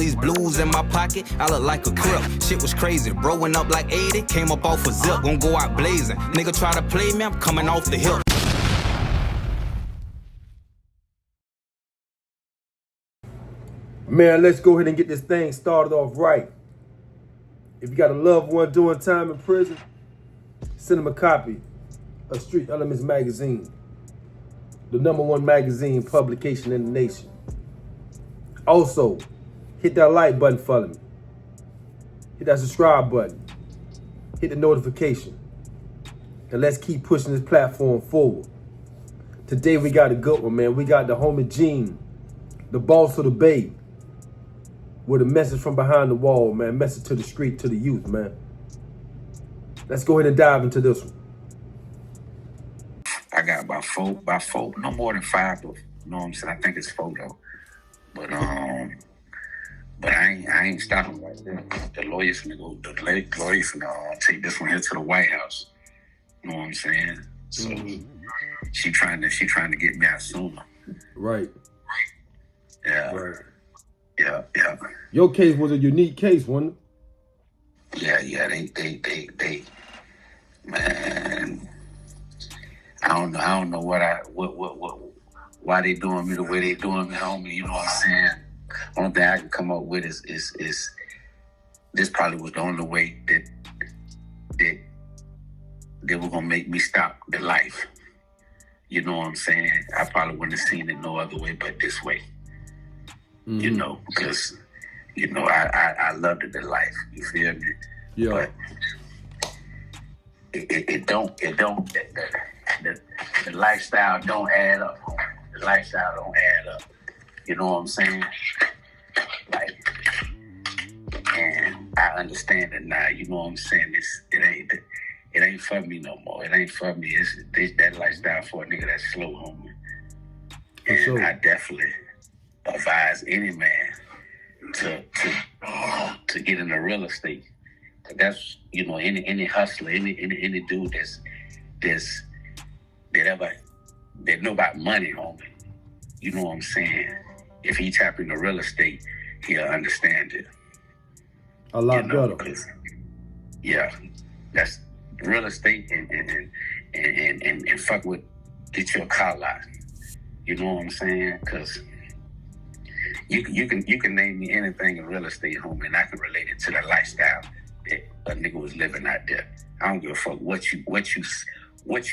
These blues in my pocket, I look like a crip. Shit was crazy, growing up like 80, came up off a zip, gon' go out blazing. Nigga try to play me, I'm coming off the hip. Man, let's go ahead and get this thing started off right. If you got a loved one doing time in prison, send them a copy of Street Elements Magazine, the #1 magazine publication in the nation. Also, hit that like button for me. Hit that subscribe button. Hit the notification. And let's keep pushing this platform forward. Today we got a good one, man. We got the homie Gene, the boss of the Bay, with a message from behind the wall, man. Message to the street, to the youth, man. Let's go ahead and dive into this one. I got about four, no more than 5 though. You know what I'm saying? I think it's 4 though. But I ain't stopping right there. The lawyers finna take this one here to the White House. You know what I'm saying? So she trying to get me out sooner. Right. Yeah. Right. Yeah. Your case was a unique case, wasn't it? Yeah. They man. I don't know why they doing me the way they doing me, homie. You know what I'm saying? Only thing I can come up with is this probably was the only way that they were gonna make me stop the life. You know what I'm saying? I probably wouldn't have seen it no other way but this way. Mm-hmm. You know, because I loved the life. You feel me? Yeah. But it don't. The lifestyle don't add up. The lifestyle don't add up. You know what I'm saying? Like, and I understand it now. You know what I'm saying? It ain't for me no more. It ain't for me. It's that lifestyle for a nigga that's slow, homie. And sure. I definitely advise any man to get into real estate. That's any hustler, any dude that know about money, homie. You know what I'm saying? If he tap into real estate, he'll understand it. A lot better. Yeah, that's real estate and fuck with, get your car lot. You know what I'm saying? Because you can name me anything in real estate, homie, and I can relate it to the lifestyle that a nigga was living out there. I don't give a fuck what you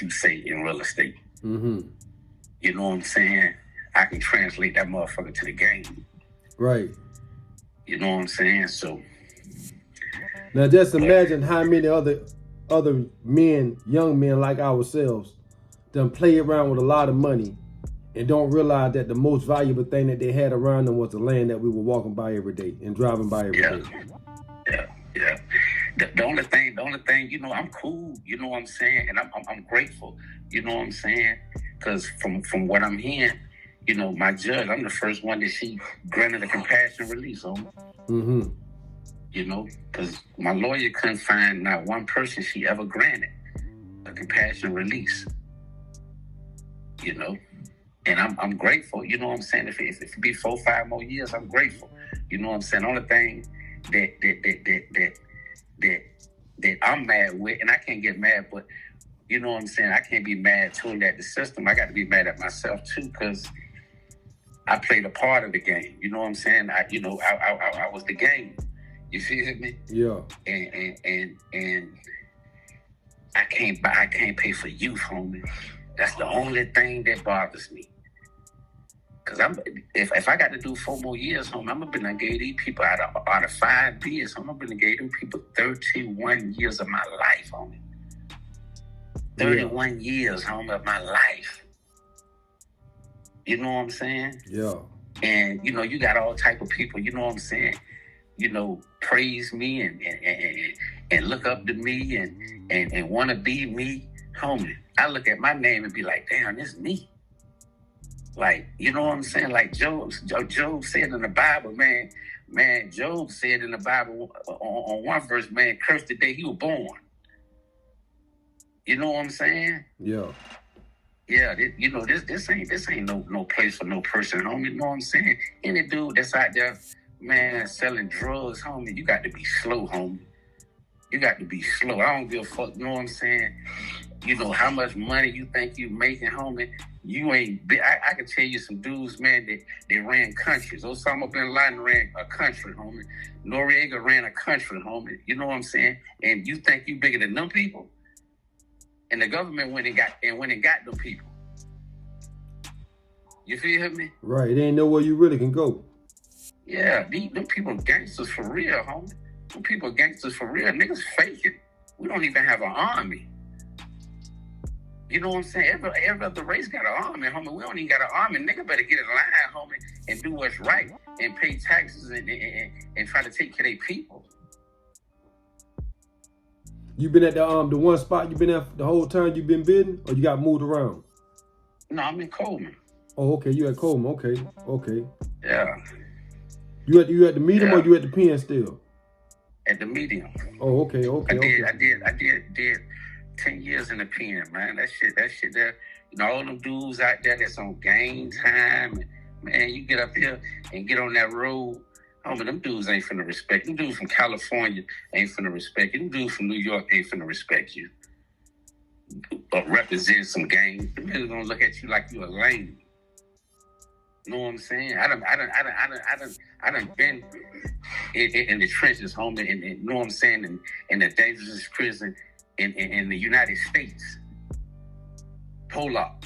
say in real estate. Mm-hmm. You know what I'm saying? I can translate that motherfucker to the game. Right. You know what I'm saying? So now just imagine how many other men, young men like ourselves, done play around with a lot of money and don't realize that the most valuable thing that they had around them was the land that we were walking by every day and driving by every day. Yeah. The only thing, I'm cool, you know what I'm saying? And I'm grateful, you know what I'm saying? Because from what I'm hearing, my judge, I'm the first one that she granted a compassion release on. Mm-hmm. Because my lawyer couldn't find not one person she ever granted a compassion release. And I'm grateful, you know what I'm saying? If it be 4 or 5 more years, I'm grateful. You know what I'm saying? The only thing that I'm mad with, and I can't get mad, but you know what I'm saying? I can't be mad totally at the system. I got to be mad at myself too, because I played a part of the game. You know what I'm saying? I was the game. You feel me? Yeah. And I can't pay for youth, homie. That's the only thing that bothers me. Cause if I got to do 4 more years, homie, I'm gonna give these people out of 5 years, I'm gonna give them people 31 years of my life, homie. 31 years, homie, of my life. You know what I'm saying? Yeah. And you got all type of people, you know what I'm saying? Praise me and look up to me and want to be me, homie. I look at my name and be like, damn, it's me. Like, you know what I'm saying? Like Job said in the Bible, man, Job said in the Bible on one verse, man, cursed the day he was born. You know what I'm saying? Yeah. Yeah, this ain't no place for no person, homie. You know what I'm saying? Any dude that's out there man, selling drugs, homie, you got to be slow, homie. You got to be slow. I don't give a fuck, you know what I'm saying? You know how much money you think you making, homie. You ain't. I can tell you some dudes, man, that ran countries. Osama bin Laden ran a country, homie. Noriega ran a country, homie. You know what I'm saying? And you think you bigger than them people? And the government went and got them people. You feel me? Right. It ain't nowhere you really can go. Yeah, them people gangsters for real, homie. Them people gangsters for real. Niggas faking. We don't even have an army. You know what I'm saying? Every other race got an army, homie. We don't even got an army. Nigga better get in line, homie, and do what's right and pay taxes and try to take care of their people. You been at the one spot you been at the whole time you been bidding, or you got moved around? No, I'm in Coleman. Oh, okay. You at Coleman. Okay. Yeah. You at the medium or you at the pen still? At the medium. Oh, okay. I did 10 years in the pen, man. That shit there. You know, all them dudes out there that's on game time. And, man, you get up here and get on that road. Homie, them dudes ain't finna respect you. Them dudes from California ain't finna respect you. Them dudes from New York ain't finna respect you. But represent some game. Them niggas gonna look at you like you a lame. You know what I'm saying? I done been in the trenches, homie, and you know what I'm saying, in the dangerous prison in the United States. Pollock.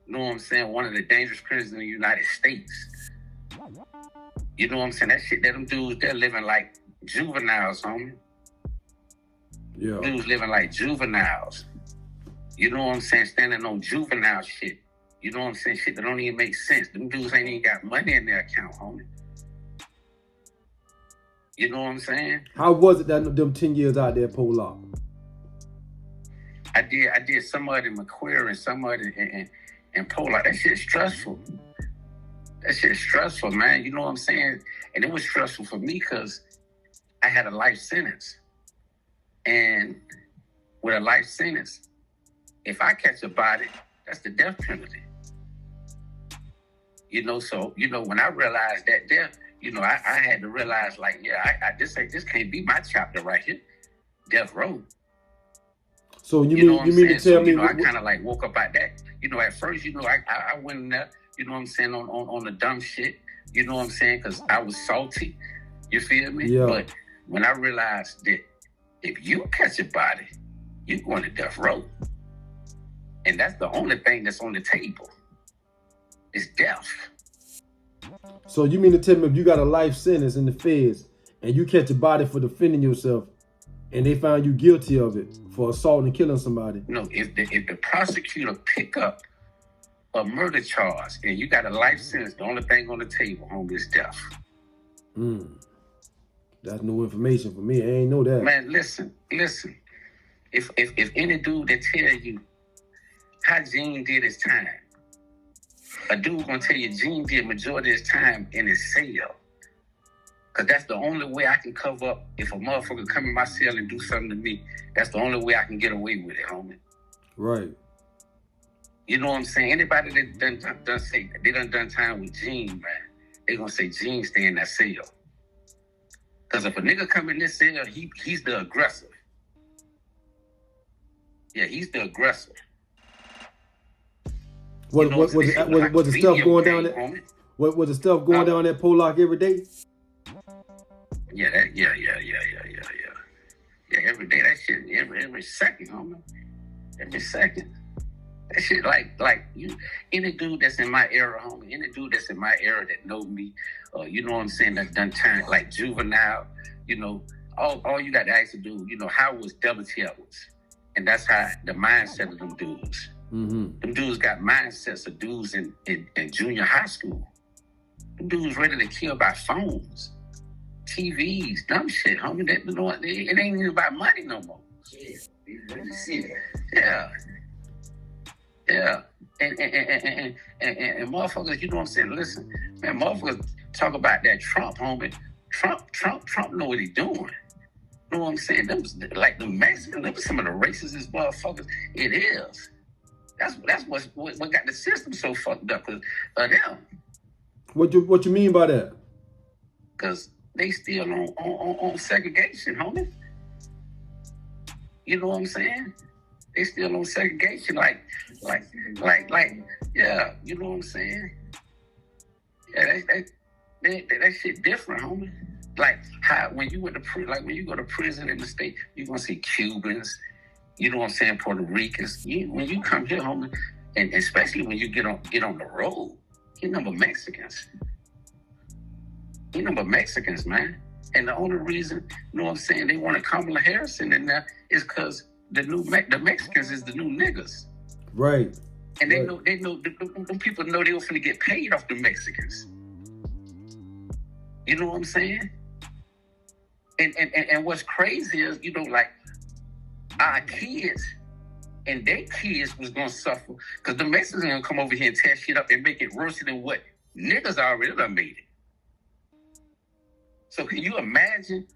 You know what I'm saying? One of the dangerous prisons in the United States. You know what I'm saying? That shit that them dudes, they're living like juveniles, homie. Yeah. Dudes living like juveniles. You know what I'm saying? Standing on juvenile shit. You know what I'm saying? Shit that don't even make sense. Them dudes ain't even got money in their account, homie. You know what I'm saying? How was it that them 10 years out there, Pollock? I did some of it in McQuarrie and some of it in Pollock. That shit's stressful. That shit's stressful, man. You know what I'm saying? And it was stressful for me because I had a life sentence. And with a life sentence, if I catch a body, that's the death penalty. You know, so, you know, when I realized that death, you know, I had to realize, like, yeah, this can't be my chapter right here. Death row. So you mean to tell me? You know, I kind of like woke up at that. You know, at first, you know, I went in there, you know what I'm saying, on the dumb shit. You know what I'm saying? Because I was salty. You feel me? Yeah. But when I realized that if you catch a body, you're going to death row. And that's the only thing that's on the table. Is death. So you mean to tell me if you got a life sentence in the feds and you catch a body for defending yourself and they find you guilty of it for assault and killing somebody? No, if the prosecutor pick up a murder charge and you got a life sentence, the only thing on the table, homie, is death. That's new information for me. I ain't know that. Man, listen. If any dude that tell you how Gene did his time, a dude gonna tell you Gene did majority of his time in his cell. Cause that's the only way I can cover up if a motherfucker come in my cell and do something to me. That's the only way I can get away with it, homie. Right. You know what I'm saying? Anybody that done say they done time with Gene, man, they gonna say Gene stay in that cell. Cause if a nigga come in this cell, he's the aggressor. Yeah, he's the aggressor. Was the stuff going down there? Was the stuff going down at Pollock every day? Yeah, yeah. Every day, that shit, every second, homie. Every second. That shit like you, any dude that's in my era, homie, any dude that's in my era that know me, you know what I'm saying, that done time like juvenile, you know, all you got to ask to do, you know, how was W.T. Edwards? And that's how the mindset of them dudes. Mm-hmm. Them dudes got mindsets of dudes in junior high school. Them dudes ready to kill by phones, TVs, dumb shit, homie. That, you know what? It ain't even about money no more. Yeah. And motherfuckers, you know what I'm saying? Listen, man, motherfuckers talk about that Trump, homie. Trump know what he doing. You know what I'm saying? Them, like the Mexicans, them some of the racist motherfuckers. It is. That's what got the system so fucked up. Cause them. What you mean by that? Because they still on segregation, homie. You know what I'm saying? They still on segregation, like, yeah, you know what I'm saying? Yeah, that shit different, homie. Like how when you go to prison in the state, you're gonna see Cubans, you know what I'm saying, Puerto Ricans. When you come here, homie, and especially when you get on the road, you number Mexicans. You number Mexicans, man. And the only reason, you know what I'm saying, they want Kamala Harris in there is because the Mexicans is the new niggas. Right. And they know them people know they were finna get paid off the Mexicans. You know what I'm saying? And what's crazy is, you know, like our kids and their kids was gonna suffer because the Mexicans are gonna come over here and tear shit up and make it worse than what niggas already done made it. So can you imagine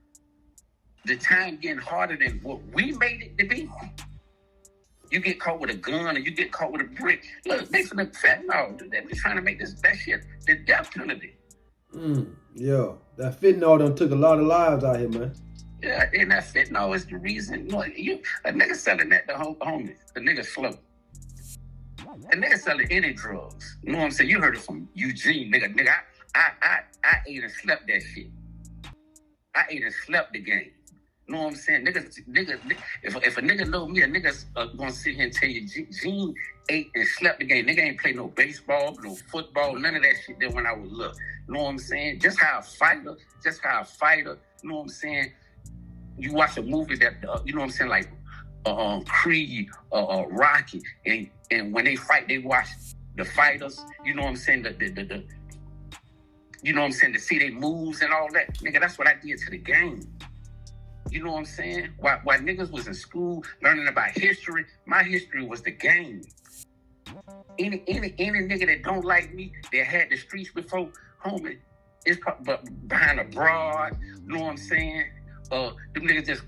the time getting harder than what we made it to be? You get caught with a gun or you get caught with a brick. Look, they for the fentanyl. They be trying to make that shit the death penalty. Yeah, that fentanyl done took a lot of lives out here, man. Yeah, and that fentanyl is the reason. A nigga selling that to homies. The nigga slow. A nigga selling any drugs. You know what I'm saying? You heard it from Eugene, nigga. Nigga, I ate and slept that shit. I ate and slept the game. You know what I'm saying? Niggas, if a nigga know me, a nigga's gonna sit here and tell you Gene ate and slept the game. Nigga ain't play no baseball, no football, none of that shit there when I was little. You know what I'm saying? Just how a fighter, you know what I'm saying? You watch a movie that, you know what I'm saying, like Creed, Rocky, and when they fight, they watch the fighters, you know what I'm saying, the you know what I'm saying, to see their moves and all that. Nigga, that's what I did to the game. You know what I'm saying? While niggas was in school learning about history, my history was the game. Any nigga that don't like me, that had the streets before, homie, is behind a broad, you know what I'm saying? Them niggas just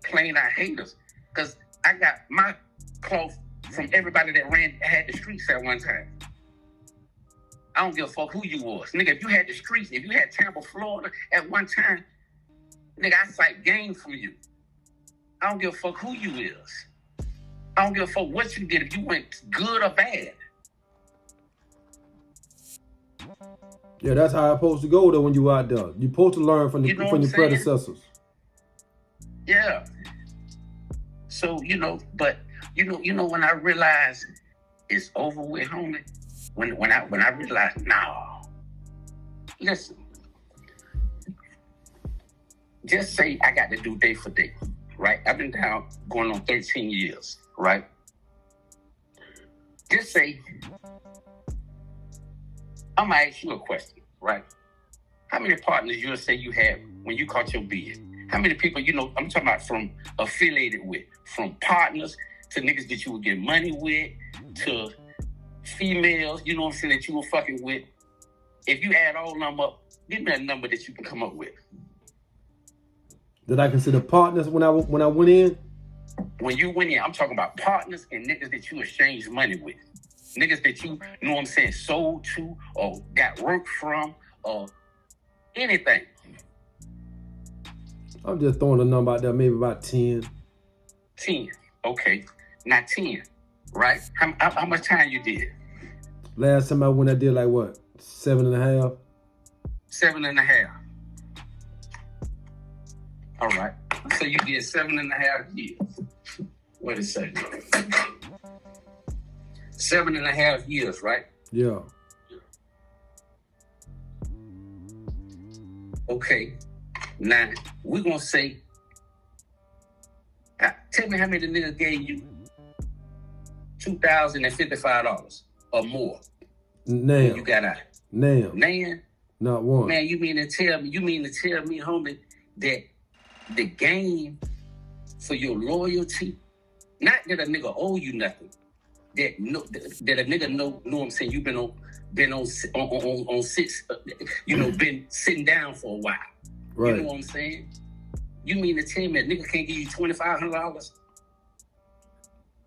plain out haters. Because I got my cloth from everybody that had the streets at one time. I don't give a fuck who you was. Nigga, if you had the streets, if you had Tampa, Florida at one time, nigga, I cite game from you. I don't give a fuck who you is. I don't give a fuck what you did, if you went good or bad. Yeah, that's how it's supposed to go though when you out there. You're supposed to learn from the predecessors. Yeah. So, you know, but you know when I realized it's over with, homie, when I realized, nah, listen, just say I got to do day for day, right? I've been down going on 13 years, right? Just say, I'm going to ask you a question, right? How many partners you'll say you had when you caught your bid? How many people, you know, I'm talking about from affiliated with, from partners to niggas that you would get money with, to females, you know what I'm saying, that you were fucking with. If you add all of them up, give me a number that you can come up with. That I consider partners when I went in? When you went in, I'm talking about partners and niggas that you exchanged money with. Niggas that you know what I'm saying, sold to or got work from or anything. I'm just throwing a number out there, maybe about 10. 10, okay. Now 10, right? How much time you did? Last time I went, I did like what? 7.5? 7.5. All right. So you did 7.5 years. Wait a second. 7.5 years, right? Yeah. Okay. Now, we're going to say, tell me how many niggas gave you $2,055 or more. Now. You got out. Now. Not one. Man, you mean to tell me, homie, that the game for your loyalty, not that a nigga owe you nothing, that a nigga know what I'm saying, you've been on six, you know, been sitting down for a while. Right. You know what I'm saying? You mean to tell me a nigga can't give you $2,500?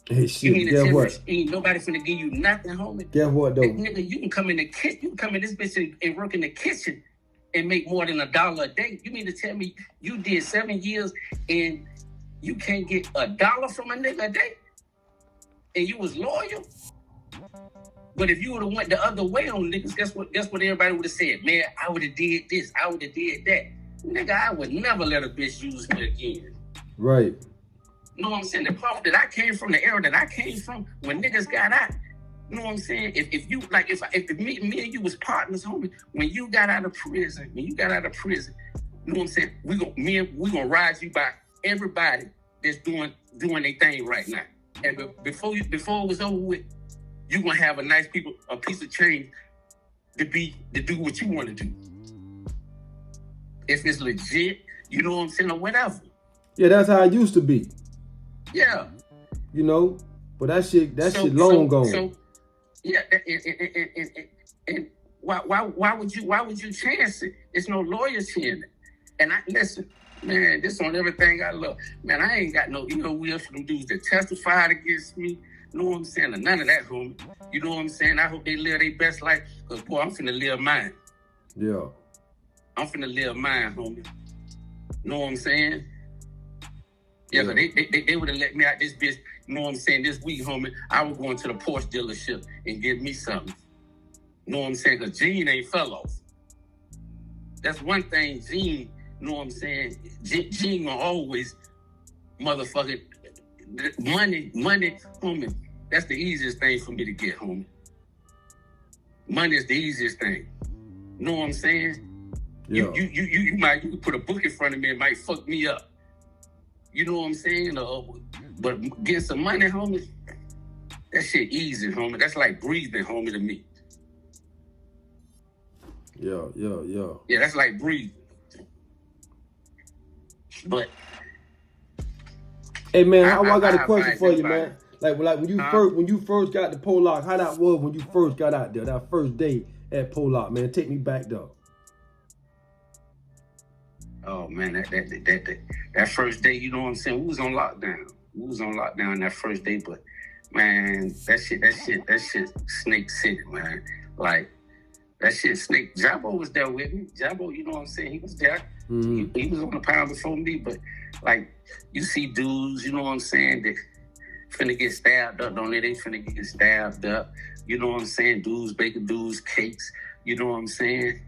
Hey, shit, you mean to tell what? me ain't nobody finna give you nothing, homie? Guess what, though? Nigga, you can come in the kitchen, you can come in this bitch and work in the kitchen and make more than $1 a day. You mean to tell me you did 7 years and you can't get $1 from a nigga a day? And you was loyal? But if you would have went the other way on niggas, guess what everybody would have said? Man, I would have did this, I would have did that. Nigga, I would never let a bitch use me again. Right. You know what I'm saying? The problem that I came from, the era that I came from, when niggas got out, you know what I'm saying? If you like, if me and you was partners, homie, when you got out of prison, you know what I'm saying? We gonna rise you by everybody that's doing their thing right now. And before it was over with, you gonna have a piece of change to do what you want to do. If it's legit, you know what I'm saying, or whatever. Yeah, that's how it used to be. Yeah. You know, but that shit long gone. So, yeah, and why would you chance it? There's no loyalty in it. And listen, man, this on everything I love. Man, I ain't got no wheels for them dudes that testified against me. You know what I'm saying? And none of that, homie. You know what I'm saying? I hope they live their best life, because, boy, I'm finna live mine. Yeah. I'm finna live mine, homie. You know what I'm saying? Yeah, so they would have let me out this bitch, you know what I'm saying, this week, homie. I was going to the Porsche dealership and get me something. You know what I'm saying? Because Gene ain't fell off. That's one thing, Gene, you know what I'm saying? Gene gonna always motherfucking money, homie. That's the easiest thing for me to get, homie. Money is the easiest thing. You know what I'm saying? Yeah. You could put a book in front of me, it might fuck me up. You know what I'm saying? But getting some money, homie, that shit easy, homie. That's like breathing, homie, to me. Yeah. Yeah, that's like breathing. But hey, man, I got a question for you, man. Like when you first got to Pollock, how that was when you first got out there, that first day at Pollock, man. Take me back though. Oh man, that first day, you know what I'm saying? We was on lockdown that first day, but man, that shit, Snake City, man. Like that shit, Snake. Jabbo was there with me. Jabbo, you know what I'm saying? He was there. Mm-hmm. He was on the pound before me, but like you see dudes, you know what I'm saying, that finna get stabbed up, don't they? They finna get stabbed up. You know what I'm saying? Dudes baking dudes cakes. You know what I'm saying?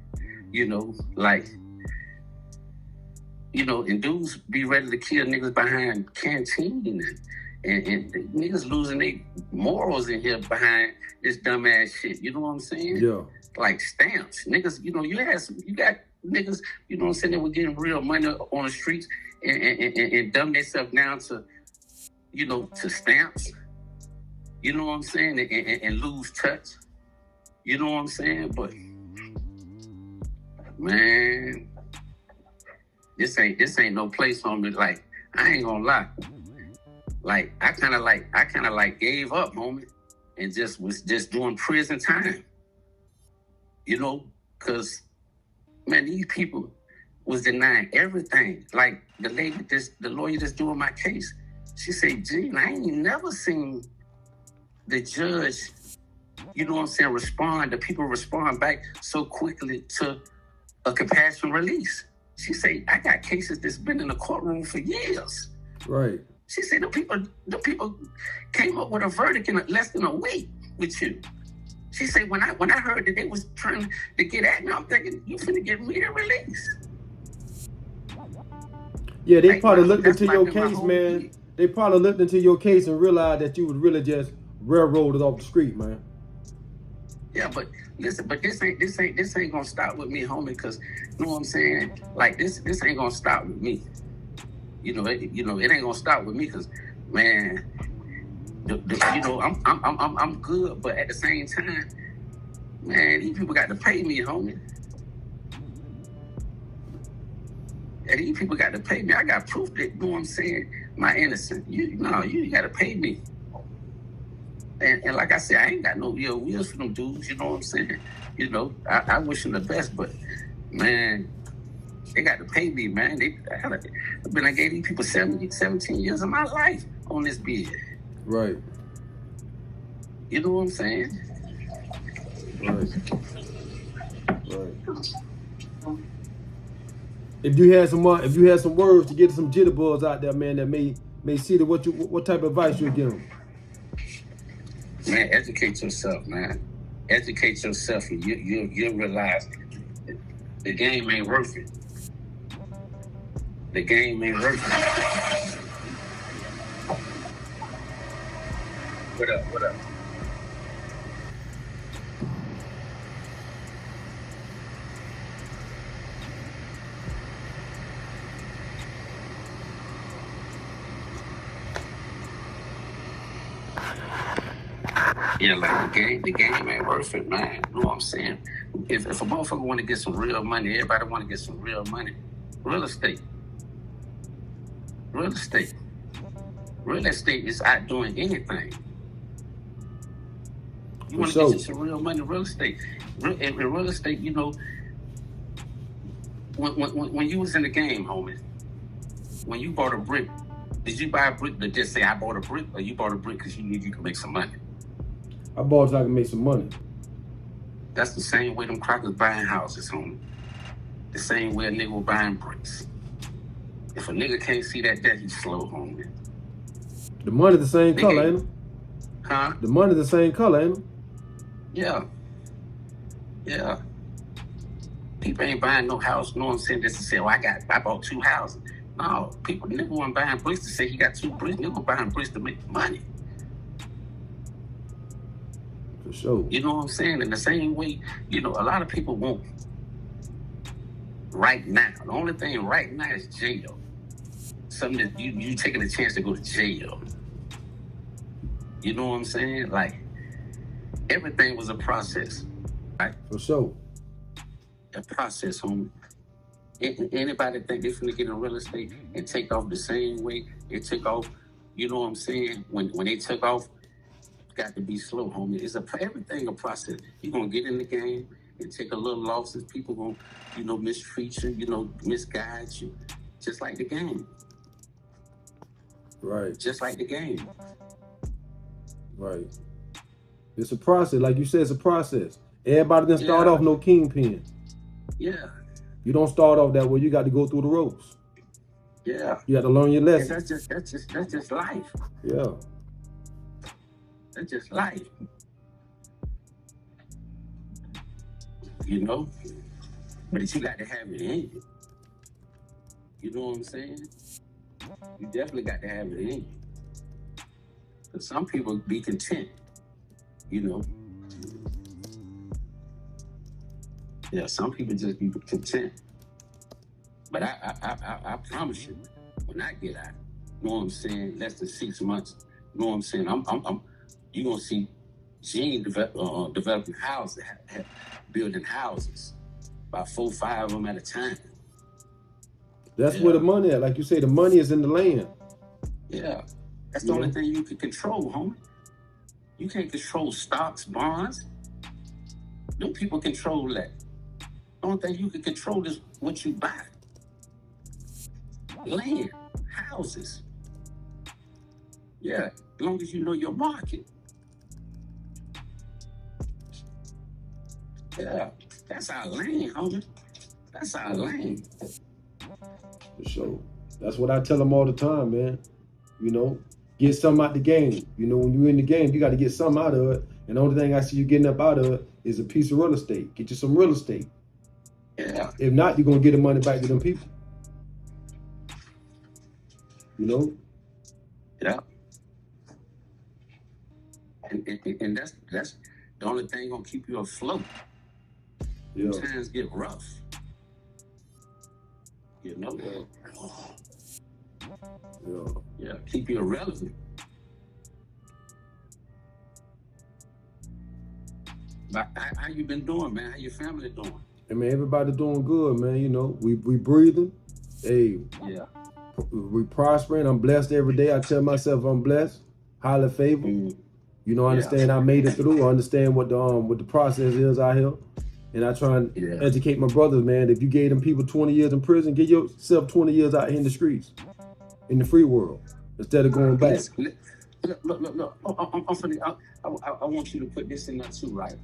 You know, like. You know, and dudes be ready to kill niggas behind canteen and niggas losing their morals in here behind this dumbass shit. You know what I'm saying? Yeah. Like stamps. Niggas, you know, you got niggas, you know what I'm saying, that were getting real money on the streets and dumb themselves down to, you know, to stamps. You know what I'm saying? And lose touch. You know what I'm saying? But man, this ain't no place on me. Like, I ain't gonna lie. Like, I kind of gave up, homie, and was doing prison time. You know, cause man, these people was denying everything. Like the lawyer that's doing my case, she said, Gene, I ain't never seen the judge, you know what I'm saying, the people respond back so quickly to a compassion release. She said, I got cases that's been in the courtroom for years. Right. She said, the people came up with a verdict in less than a week with you. She said, when I heard that they was trying to get at me, I'm thinking, you finna give me a release. Yeah, they probably looked into your case, man. They probably looked into your case and realized that you was really just railroaded off the street, man. Yeah, but listen, but this ain't gonna stop with me, homie, because you know what I'm saying? Like this ain't gonna stop with me. It ain't gonna stop with me because, man, I'm good, but at the same time, man, these people got to pay me, homie. And these people got to pay me. I got proof that, you know what I'm saying, my innocence. You got to pay me. And like I said, I ain't got no ill wheels for them dudes, you know what I'm saying? You know, I wish them the best, but, man, they got to pay me, man. I gave these people 17 years of my life on this bid. Right. You know what I'm saying? Right. If you had some words to get some jitterbugs out there, man, that may see that what type of advice you would give them? Man, educate yourself, man. Educate yourself, and you'll realize the game ain't worth it. The game ain't worth it. What up? What up? Yeah, like the game ain't worth it, man. You know what I'm saying? If a motherfucker want to get some real money, everybody want to get some real money. Real estate. Real estate. Real estate is out doing anything. You want to get you some real money, real estate. In real estate, you know, when you was in the game, homie, when you bought a brick, did you buy a brick to just say I bought a brick, or you bought a brick because you knew you could make some money? I bought so I can make some money. That's the same way them crackers buying houses, homie. The same way a nigga was buying bricks. If a nigga can't see that, he's slow, homie. The money the same color, ain't it? Huh? The money the same color, ain't it? Yeah. Yeah. People ain't buying no house, you know what I'm saying, just to say, I bought 2 houses. No, nigga wasn't buying bricks to say he got 2 bricks. Nigga was buying bricks to make money. For sure. You know what I'm saying? In the same way, you know, a lot of people want right now. The only thing right now is jail. Something that you taking a chance to go to jail. You know what I'm saying? Like, everything was a process, right? For sure. A process, homie. Anybody think they're finna get in real estate and take off the same way they took off, you know what I'm saying? When they took off, got to be slow, homie. Everything a process. You're gonna get in the game and take a little losses. People gonna, you know, mistreat you, you know, misguide you. Just like the game. Right. Just like the game. Right. It's a process. Like you said, it's a process. Everybody didn't start off no kingpin. Yeah. You don't start off that way. You got to go through the ropes. Yeah. You got to learn your lesson. That's just life. Yeah. That's just life. You know? But you got to have it in you. You know what I'm saying? You definitely got to have it in you. Because some people be content, you know. Yeah, some people just be content. But I promise you, when I get out, you know what I'm saying, less than 6 months, you know what I'm saying, you're going to see Gene developing houses, building houses, about 4 or 5 of them at a time. That's where the money at. Like you say, the money is in the land. Yeah. That's the only thing you can control, homie. You can't control stocks, bonds. No people control that. The only thing you can control is what you buy. Land, houses. Yeah, as long as you know your market. Yeah, that's our land, homie. That's our land. For sure. That's what I tell them all the time, man. You know, get something out the game. You know, when you're in the game, you got to get something out of it. And the only thing I see you getting up out of it is a piece of real estate. Get you some real estate. Yeah. If not, you're going to get the money back to them people. You know? Yeah. And that's the only thing gonna keep you afloat. Yeah. Times get rough. You know? Yeah, keep you irrelevant. But how you been doing, man? How your family doing? I mean, everybody doing good, man. You know, we breathing. Hey, yeah. We prospering. I'm blessed every day. I tell myself I'm blessed, highly favored. Mm. You know, I understand I made it through. I understand what the process is out here. And I try and educate my brothers, man. If you gave them people 20 years in prison, give yourself 20 years out here in the streets, in the free world, instead of going back. Look. I want you to put this in there too, right?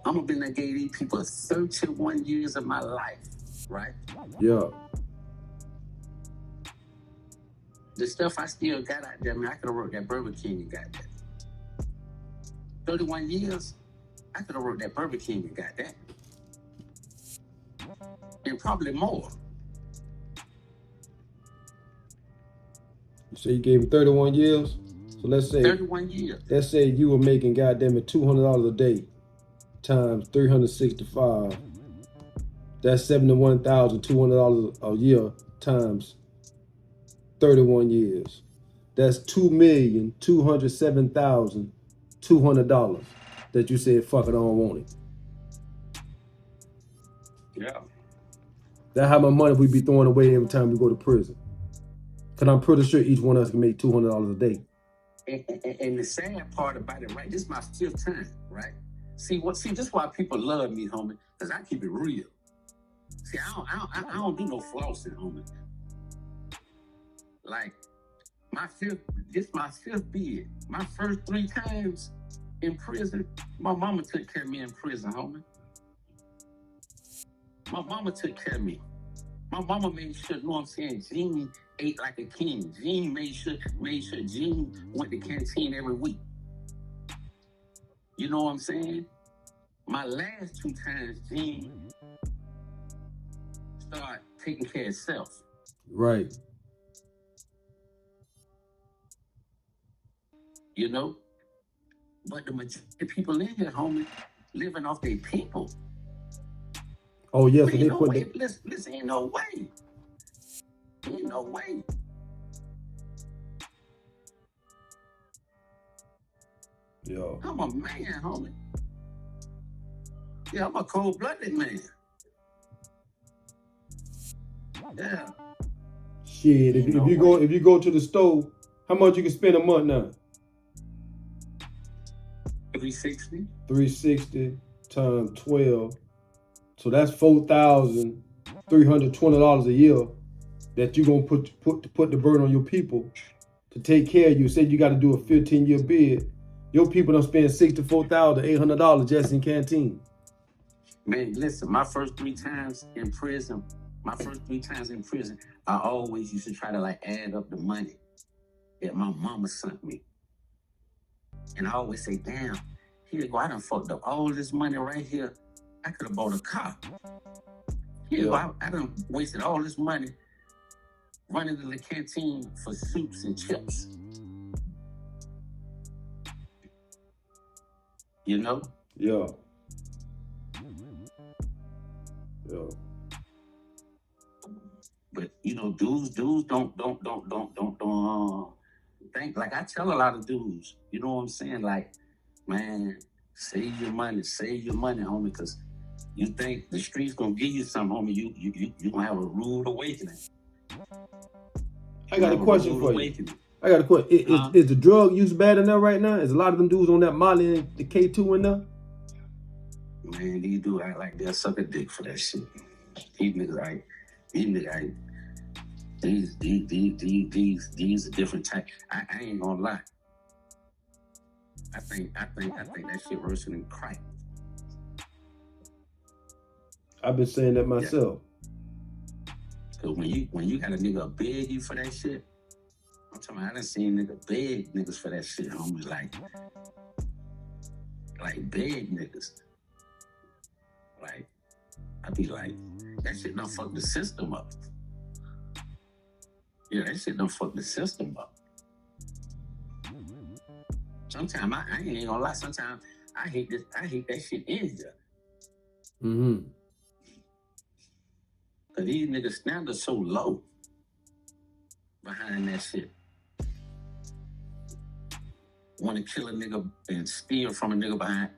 I'm gonna be that gave these people 31 years of my life. right? Yeah. The stuff I still got out there, man, I could have worked that Burger King and got that. 31 years, I could have worked that Burger King and got that. And probably more. So you gave him 31 years? So let's say 31 years. Let's say you were making goddamn it $200 a day times 365. That's $71,200 a year times 31 years. That's $2,207,200 that you said, fuck it, I don't want it. Yeah. That's how much money we be throwing away every time we go to prison. Because I'm pretty sure each one of us can make $200 a day. And the sad part about it, right? This is my 5th time, right? See, this is why people love me, homie, because I keep it real. See, I don't do no flossing, homie. Like, this my 5th bid. My first 3 times in prison, my mama took care of me in prison, homie. My mama took care of me. My mama made sure, you know what I'm saying, Gene ate like a king. Gene made sure Gene went to canteen every week. You know what I'm saying? My last 2 times, Gene started taking care of himself. Right. You know? But the majority of people in here, homie, living off their people. Oh, yes. But So ain't they no put way. Listen, ain't no way. Ain't no way. Yo. I'm a man, homie. Yeah, I'm a cold-blooded man. Yeah. Shit, if you go to the store, how much you can spend a month now? 360. 360 times 12. So that's $4,320 a year that you're gonna put the burden on your people to take care of you. Say you got to do a 15-year bid. Your people don't spend $64,800 just in canteen. Man, listen, my first 3 times in prison, I always used to try to like add up the money that my mama sent me. And I always say, damn, here you go, I done fucked up all this money right here. I could have bought a car. Here you go, I done wasted all this money running to the canteen for soups and chips. You know? Yeah. Yeah. But you know, dudes don't think, like I tell a lot of dudes, you know what I'm saying? Like, man, save your money, homie, because you think the streets gonna give you something, homie. You gonna have a rude awakening. I got a question for you. I got a question. Is the drug use bad enough right now? Is a lot of them dudes on that Molly and the K2 in there? Man, these dudes act like they'll suck a dick for that shit. These niggas these are different types. I ain't gonna lie. I think that shit worse than crack. I've been saying that myself. Cause when you got a nigga beg you for that shit, I'm talking about, I done seen niggas beg niggas for that shit, homie. Like beg niggas. Like, I be like, that shit done fuck the system up. Yeah, that shit done fuck the system up. Sometimes I ain't gonna lie, sometimes I hate that shit in here. Mm-hmm. Cause these niggas standards so low behind that shit. Wanna kill a nigga and steal from a nigga behind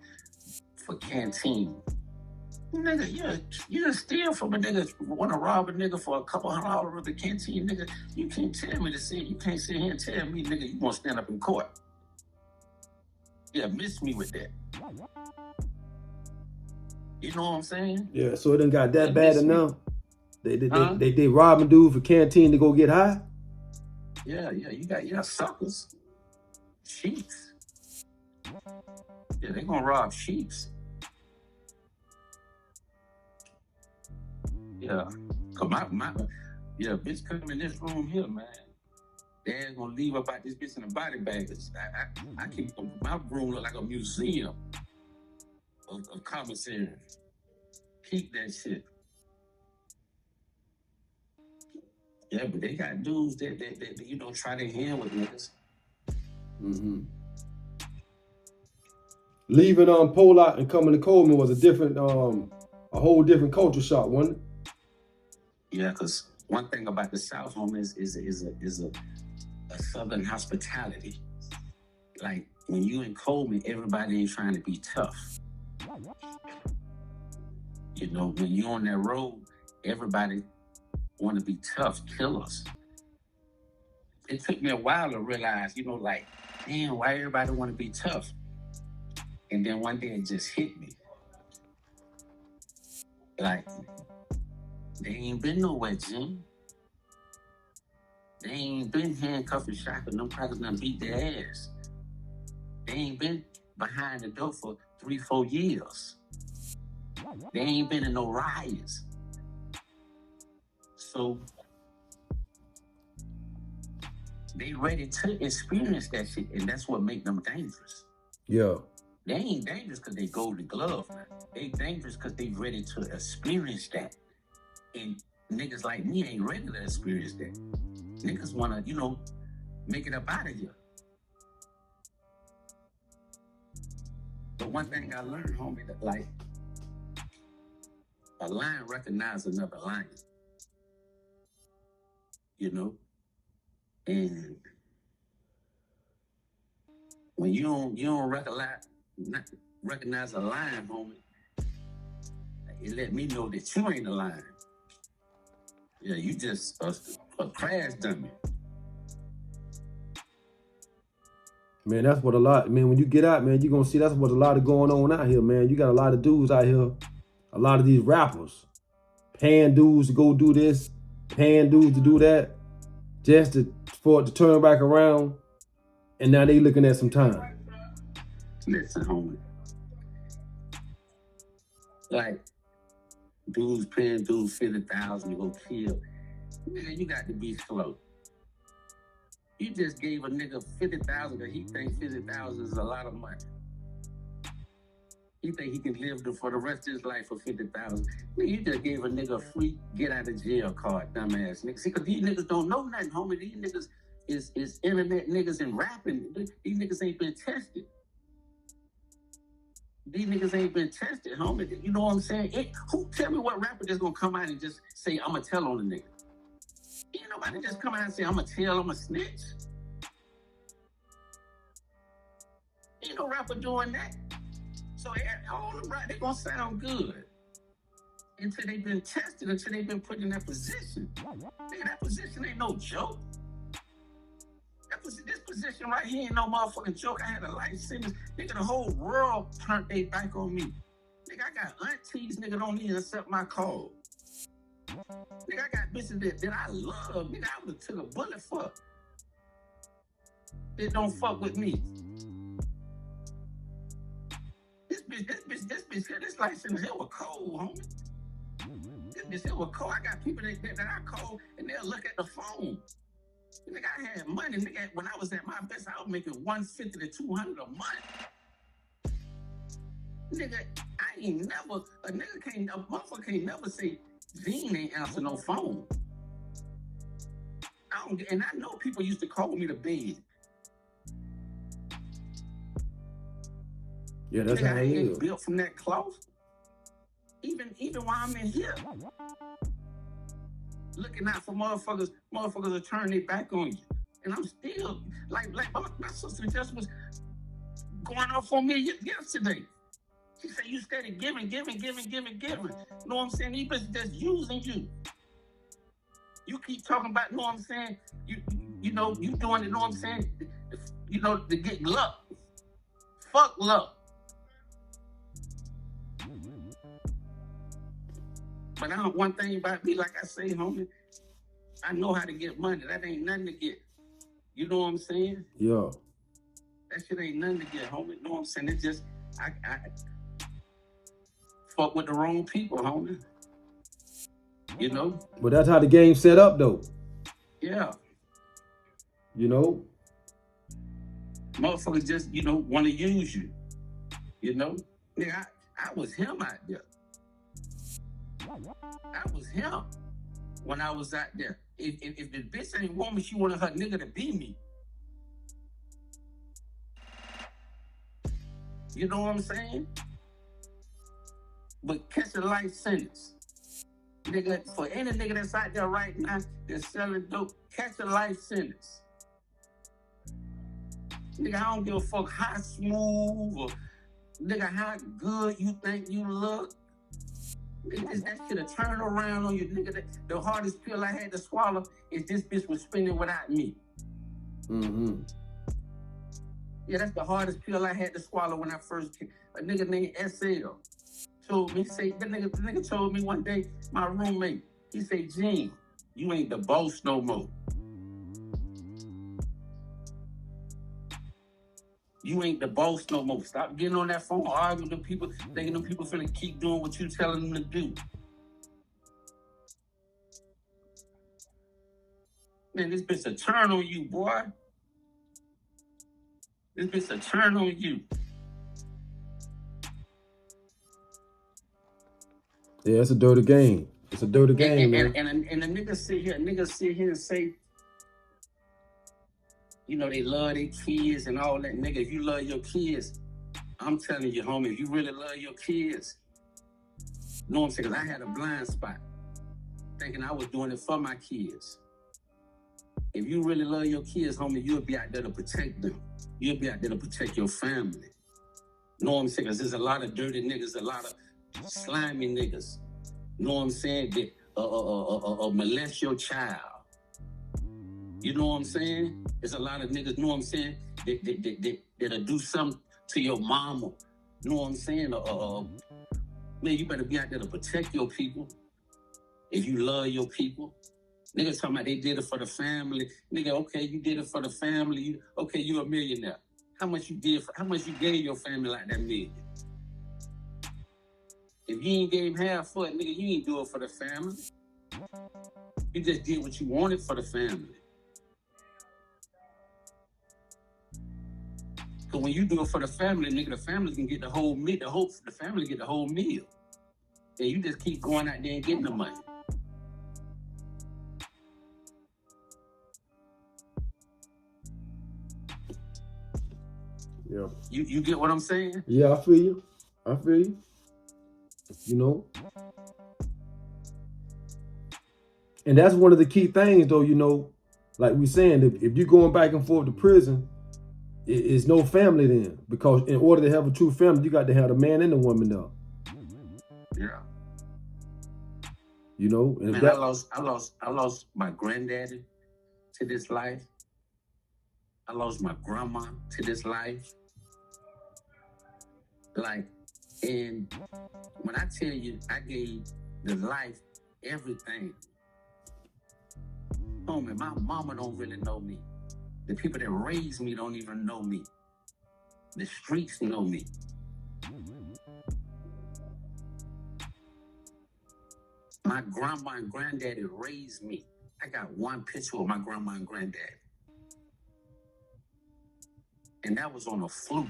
for canteen. Nigga, you steal from a nigga, wanna rob a nigga for a couple $100 at the canteen, nigga. You can't tell me to say, you can't sit here and tell me, nigga, you gonna stand up in court. Yeah, miss me with that. You know what I'm saying? Yeah, so it done got that bad enough. They robbing dude for canteen to go get high? Yeah, you got suckers. Sheets. Yeah, they gonna rob sheets. Yeah. Cause bitch come in this room here, man. Dad's gonna leave about this bitch in a body bag. I keep my room look like a museum of commissary. Keep that shit. Yeah, but they got dudes that try their hand with niggas. Mm-hmm. Leaving Polak and coming to Coleman was a whole different culture shock, wasn't it? Yeah, because one thing about the South, home is a Southern hospitality. Like when you in Coleman, everybody ain't trying to be tough. You know, when you on that road, everybody want to be tough killers. It took me a while to realize, like, damn, why everybody want to be tough? And then one day it just hit me. Like, they ain't been nowhere, Jim. They ain't been handcuffed and shackled. Them crackers done beat their ass. They ain't been behind the door for 3-4 years. They ain't been in no riots. So they ready to experience that shit, and that's what make them dangerous. Yeah. They ain't dangerous because they golden glove. They dangerous because they ready to experience that. And niggas like me ain't ready to experience that. Niggas want to, make it up out of here. But one thing I learned, homie, that like a lion recognizes another lion. And when you don't recognize a lion, homie, it let me know that you ain't a lion. Yeah, you just a crash dummy. Man, that's what when you get out, man, you're going to see that's what a lot of going on out here, man. You got a lot of dudes out here, a lot of these rappers, paying dudes to go do this, paying dudes to do that, just for it to turn back around, and now they looking at some time. Listen, homie. Like, dudes paying dudes $50,000 to go kill. Nigga, you got to be slow. You just gave a nigga $50,000 because he thinks $50,000 is a lot of money. He think he can live for the rest of his life for $50,000. You just gave a nigga a free get out of jail card, dumbass niggas. See, because these niggas don't know nothing, homie. These niggas is internet niggas and rapping. These niggas ain't been tested. These niggas ain't been tested, homie. You know what I'm saying? Who tell me what rapper just gonna come out and just say, I'ma tell on the nigga? Ain't nobody just come out and say, I'ma tell, I'ma snitch. Ain't no rapper doing that. So all the rap, they gonna sound good. Until they've been tested, until they've been put in that position. Nigga, that position ain't no joke. This position right here ain't no motherfucking joke. I had a life sentence. Nigga, the whole world turned their back on me. Nigga, I got aunties, nigga, don't even accept my call. Nigga, I got bitches that I love. Nigga, I would've took a bullet for. They don't fuck with me. This bitch here, this life sentence here was cold, homie. This bitch here was cold. I got people that I call and they'll look at the phone. Nigga, I had money. Nigga, when I was at my best, I was making $150 to $200 a month. Nigga, a motherfucker can't never say Gene ain't answer no phone. And I know people used to call me to bed. Yeah, that's nigga, how I it ain't is. built from that cloth. Even while I'm in here. Looking out for motherfuckers will turn their back on you. And I'm still, like my sister just was going off on me yesterday. She said, you steady giving. You know what I'm saying? These bitches just using you. You keep talking about, you know what I'm saying? You know, you doing it, you know what I'm saying? You know, to get luck. Fuck luck. But one thing about me, like I say, homie, I know how to get money. That ain't nothing to get. You know what I'm saying? Yeah. That shit ain't nothing to get, homie. You know what I'm saying? It just, I fuck with the wrong people, homie. You know? But that's how the game set up, though. Yeah. You know? Motherfuckers just, want to use you. You know? Nigga, I was him out there. I was him when I was out there. If the bitch ain't want me, she wanted her nigga to be me. You know what I'm saying? But catch a life sentence. Nigga, for any nigga that's out there right now that's selling dope, catch a life sentence. Nigga, I don't give a fuck how smooth or nigga how good you think you look. Nigga, that shit'll turn around on you. Nigga, the hardest pill I had to swallow is this bitch was spinning without me. Mm-hmm. Yeah, that's the hardest pill I had to swallow when I first came. A nigga named SL told me, the nigga told me one day, my roommate, he said, Gene, you ain't the boss no more. You ain't the boss no more. Stop getting on that phone, arguing with them people, thinking them people finna keep doing what you telling them to do. Man, this bitch a turn on you, boy. This bitch a turn on you. Yeah, it's a dirty game. It's a dirty game, man. And a nigga sit here and say, they love their kids and all that. Nigga, if you love your kids, I'm telling you, homie, if you really love your kids, know what I'm saying? Because I had a blind spot, thinking I was doing it for my kids. If you really love your kids, homie, you'll be out there to protect them. You'll be out there to protect your family. Know what I'm saying? Because there's a lot of dirty niggas, a lot of slimy niggas. Know what I'm saying? That molest your child. You know what I'm saying? There's a lot of niggas, know what I'm saying, that'll do something to your mama. Know what I'm saying? Man, you better be out there to protect your people. If you love your people. Niggas talking about they did it for the family. Nigga, okay, you did it for the family. Okay, you a millionaire. How much you gave your family like that million? If you ain't gave half for it, nigga, you ain't do it for the family. You just did what you wanted for the family. Cause when you do it for the family, nigga, the family can get the whole meal. The family get the whole meal. And you just keep going out there and getting the money. Yeah. You get what I'm saying? Yeah, I feel you. You know? And that's one of the key things, though, like we saying, if you're going back and forth to prison, it's no family then. Because in order to have a true family, you got to have the man and the woman there. Yeah. And man, I lost my granddaddy to this life. I lost my grandma to this life. And when I tell you I gave the life everything, homie, my mama don't really know me. The people that raised me don't even know me. The streets know me. My grandma and granddaddy raised me. I got one picture of my grandma and granddaddy. And that was on a fluke.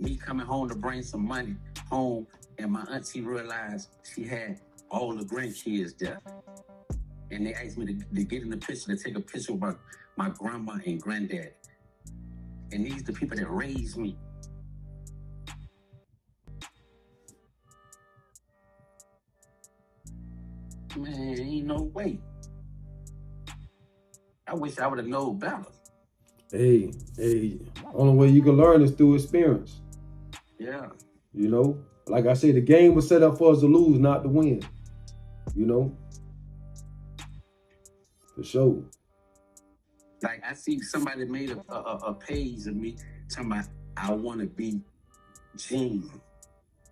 Me coming home to bring some money home, and my auntie realized she had all the grandkids there. And they asked me to get in the picture, to take a picture of my grandma and granddad. And these the people that raised me. Man, ain't no way. I wish I would have known better. Hey, only way you can learn is through experience. Yeah. Like I said, the game was set up for us to lose, not to win. For sure. Like I see somebody made a page of me talking about I want to be Gene.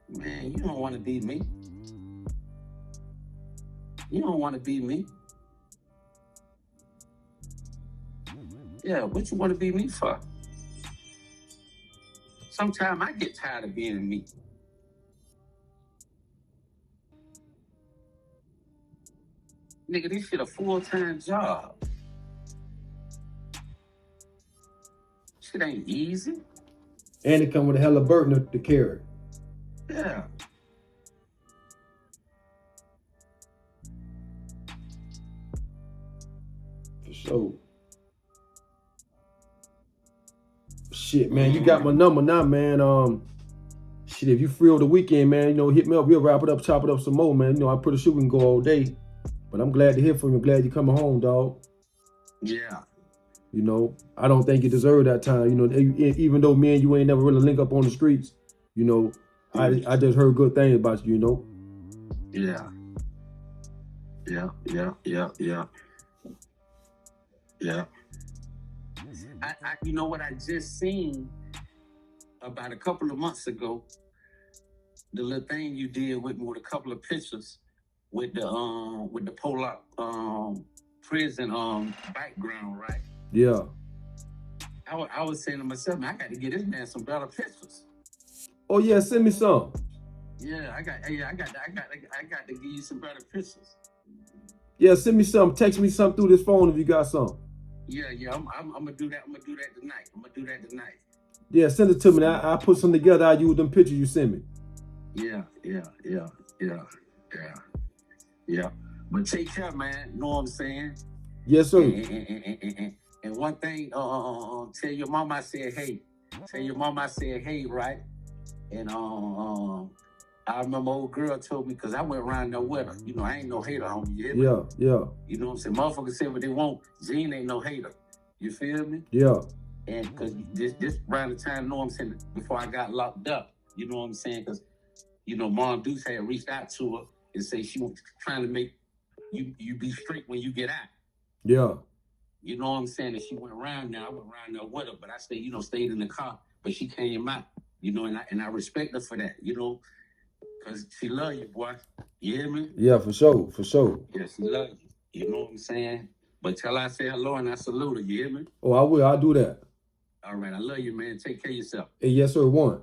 Man, you don't want to be me. You don't want to be me. Yeah, what you want to be me for? Sometimes I get tired of being me. Nigga, this shit a full-time job. Shit ain't easy. And it come with a hella burden to carry. Yeah. For sure. Shit, man, you got my number now, man. Shit, if you free over the weekend, man, hit me up. We'll wrap it up, chop it up some more, man. I'm pretty sure we can go all day. But I'm glad to hear from you. Glad you coming home, dog. Yeah. I don't think you deserve that time. Even though me and you ain't never really link up on the streets, I just heard good things about you, Yeah. Yeah. You know what I just seen about a couple of months ago? The little thing you did with me with a couple of pictures with the Pollock prison background, right? Yeah. I was saying to myself, man, I got to get this man some better pictures. Oh yeah, send me some. Yeah, I got to give you some better pictures. Yeah, send me some. Text me some through this phone if you got some. Yeah, I'm gonna do that. I'm gonna do that tonight. Yeah, send it to me. I'll put some together. I'll use them pictures you send me. Yeah. But take care, man. Know what I'm saying? Yes, sir. And one thing, tell your mama I said hey. Tell your mama I said hey, right? And I remember old girl told me, because I went around there with her. I ain't no hater, homie. You hear me? Yeah. You know what I'm saying? Motherfuckers say what they want. Gene ain't no hater. You feel me? Yeah. And because this around the time, you know what I'm saying, before I got locked up, you know what I'm saying? Because, Mom Deuce had reached out to her and say she was trying to make you be straight when you get out. Yeah. You know what I'm saying? And she went around there. I went around there with her, but I stayed in the car. But she came out, and I respect her for that, because she love you, boy. You hear me? Yeah, for sure. Yeah, she love you. You know what I'm saying? But tell her I say hello and I salute her. You hear me? Oh, I will. I'll do that. All right. I love you, man. Take care of yourself. Hey, yes, sir. One.